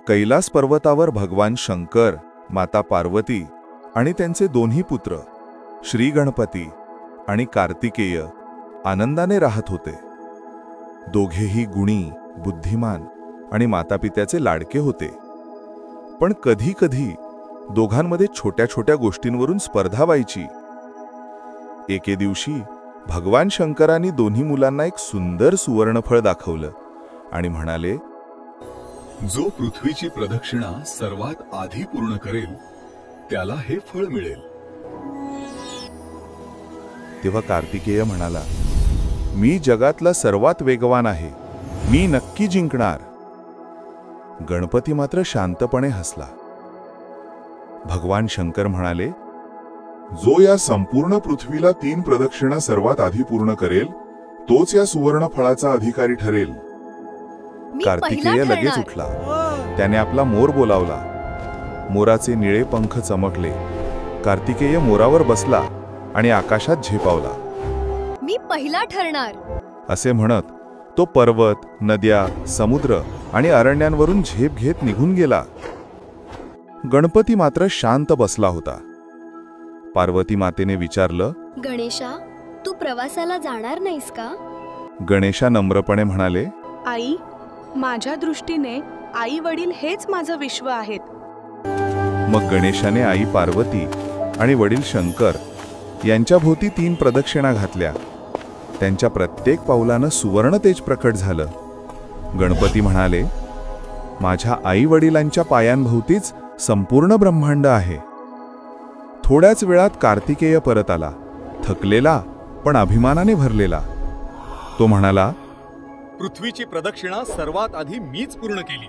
कैलास पर्वतावर भगवान शंकर, माता पार्वती आणि त्यांचे दोन्ही पुत्र श्री गणपती आणि कार्तिकेय आनंदाने राहत होते. दोघेही गुणी, बुद्धिमान आणि मातापित्याचे लाडके होते. पण कधी कधी दोघांमध्ये छोट्या छोट्या गोष्टींवरून स्पर्धा व्हायची. एके दिवशी भगवान शंकरांनी दोन्ही मुलांना एक सुंदर सुवर्णफळ दाखवलं आणि म्हणाले, जो पृथ्वीची प्रदक्षिणा सर्वात आधी पूर्ण करेल त्याला हे फळ मिळेल. तेव्हा कार्तिकेय म्हणाला, मी जगातला सर्वात वेगवान आहे, मी नक्की जिंकणार. गणपती मात्र शांतपणे हसला. भगवान शंकर म्हणाले, जो या संपूर्ण पृथ्वीला 3 प्रदक्षिणा सर्वात आधी पूर्ण करेल तोच या सुवर्ण फळाचा अधिकारी ठरेल. कार्तिकेय लगेच उठला. त्याने आपला मोर बोलावला. मोराचे निळे पंख चमकले. कार्तिकेय मोरावर बसला आणि आकाशात झेपावला. मी पहिला ठरणार असे म्हणत तो पर्वत, नद्या, समुद्र आणि अरण्यांवरून झेप घेत निघून गेला. गणपती मात्र शांत बसला होता. पार्वती मातेने विचारलं, गणेशा, तू प्रवासाला जाणार नाहीस का? गणेशा नम्रपणे म्हणाले, आई, माझ्या दृष्टीने आई वडील हेच माझं विश्व आहेत. मग गणेशाने आई पार्वती आणि वडील शंकर यांच्या भोवती 3 प्रदक्षिणा घातल्या. त्यांच्या प्रत्येक पावलानं सुवर्ण तेज प्रकट झालं. गणपती म्हणाले, माझ्या आई वडिलांच्या पायांभोवतीच संपूर्ण ब्रह्मांड आहे. थोड्याच वेळात कार्तिकेय परत आला, थकलेला पण अभिमानाने भरलेला. तो म्हणाला, पृथ्वीची प्रदक्षिणा सर्वात आधी मीच पूर्ण केली.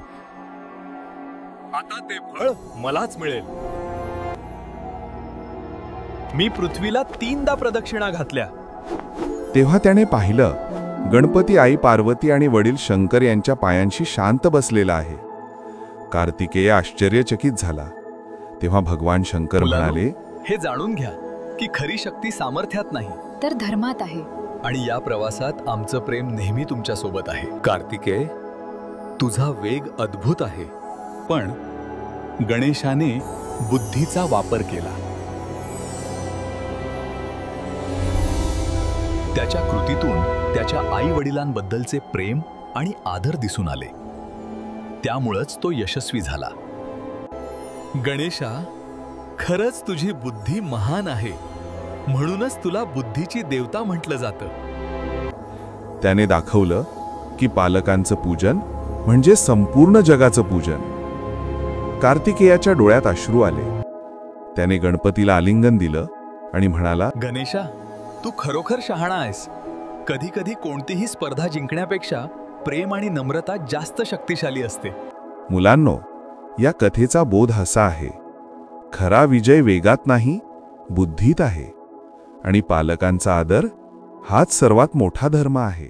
आता ते फळ मलाच मिळेल. मी पृथ्वीला 3दा प्रदक्षिणा घातल्या. तेव्हा त्याने पाहिलं, गणपती आई पार्वती आणि वडील शंकर यांच्या पायांशी शांत बसलेला आहे. कार्तिकेय आश्चर्यचकित झाला. तेव्हा भगवान शंकर म्हणाले, हे जाणून घ्या की खरी शक्ती सामर्थ्यात नाही तर धर्मात आहे. आणि या प्रवासात आमचं प्रेम नेहमी तुमच्या सोबत आहे. कार्तिकेय, तुझा वेग अद्भुत आहे, पण गणेशाने बुद्धीचा वापर केला. त्याच्या कृतीतून त्याच्या आई वडिलांबद्दलचे प्रेम आणि आदर दिसून आले. त्यामुळेच तो यशस्वी झाला. गणेशा, खरंच तुझी बुद्धी महान आहे, म्हणूनच तुला बुद्धीची देवता म्हटलं जातं. त्याने दाखवलं की पालकांचं पूजन म्हणजे संपूर्ण जगाचं पूजन. कार्तिकेयाच्या डोळ्यात अश्रू आले. त्याने गणपतीला आलिंगन दिलं आणि म्हणाला, गणेशा, तू खरोखर शहाणा आहेस. कधी कधी कोणतीही स्पर्धा जिंकण्यापेक्षा प्रेम आणि नम्रता जास्त शक्तिशाली असते. मुलांनो, या कथेचा बोध असा आहे, खरा विजय वेगात नाही, बुद्धीत आहे. आणि पालकांचा आदर हाच सर्वात मोठा धर्म आहे.